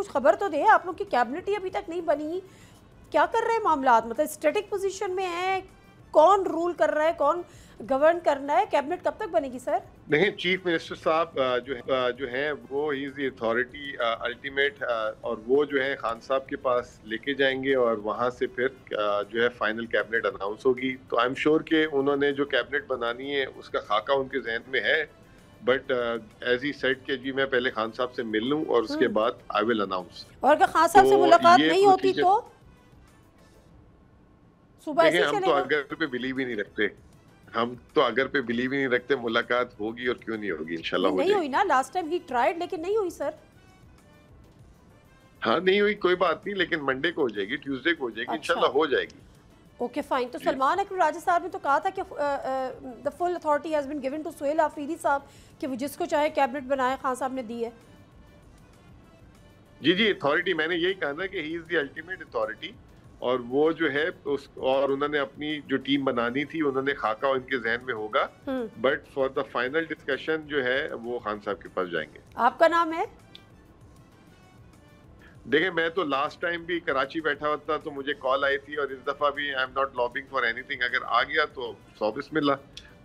कुछ खबर तो दे, आप लोग की कैबिनेट ही अभी तक नहीं बनी, क्या कर रहे हैं मामला? मतलब स्टैटिक पोजीशन में है, कौन रूल कर रहा है, कौन गवर्न करना है, कैबिनेट कब तक बनेगी सर? देखिए, चीफ मिनिस्टर साहब जो हैं वो he is the authority ultimate, और वो जो है खान साहब के पास लेके जाएंगे और वहाँ से फिर जो है फाइनल कैबिनेट अनाउंस होगी। तो आई एम श्योर कि उन्होंने जो कैबिनेट बनानी है उसका खाका उनके जहन में है, बट एज ही सेड कि जी मैं पहले खान साहब से मिल लूँ और उसके बाद आई विल अनाउंस। और अगर खान साहब से मुलाकात नहीं होती तो सुबह देखिए, ऐसे हम तो चलेगा? अगर पे बिलीव ही नहीं रखते, हम तो अगर पे बिलीव ही नहीं रखते। मुलाकात होगी और क्यों नहीं होगी, इंशाल्लाह हो नहीं हुई जाएगी। ना, लास्ट टाइम ही ट्राइड लेकिन नहीं हुई सर। हाँ, नहीं हुई कोई बात नहीं, लेकिन मंडे को हो जाएगी, ट्यूसडे को हो जाएगी, अच्छा, इंशाल्लाह हो जाएगी। Okay fine. तो सलमान अकबर राजा साहब ने तो कहा था कि the full authority has been given to Suhail Afridi साहब कि वो जिसको चाहे कैबिनेट बनाए, खान साहब ने दी है। जी जी, अथॉरिटी मैंने यही कहा ना कि he is the ultimate authority, और वो जो है उस, और उन्होंने अपनी जो टीम बनानी थी उन्होंने खाका उनके जहन में होगा, but for the final discussion जो है वो खान साहब के पास जाएंगे। आपका नाम है? देखिए, मैं तो लास्ट टाइम भी कराची बैठा हुआ था तो मुझे कॉल आई थी, और इस दफा भी I am not lobbying for anything. अगर आ गया तो 100 बिस्मिल्लाह,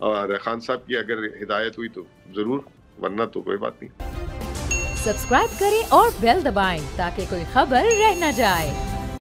और खान साहब की अगर हिदायत हुई तो जरूर, वरना तो कोई बात नहीं। सब्सक्राइब करें और बेल दबाएं ताकि कोई खबर रह न जाए।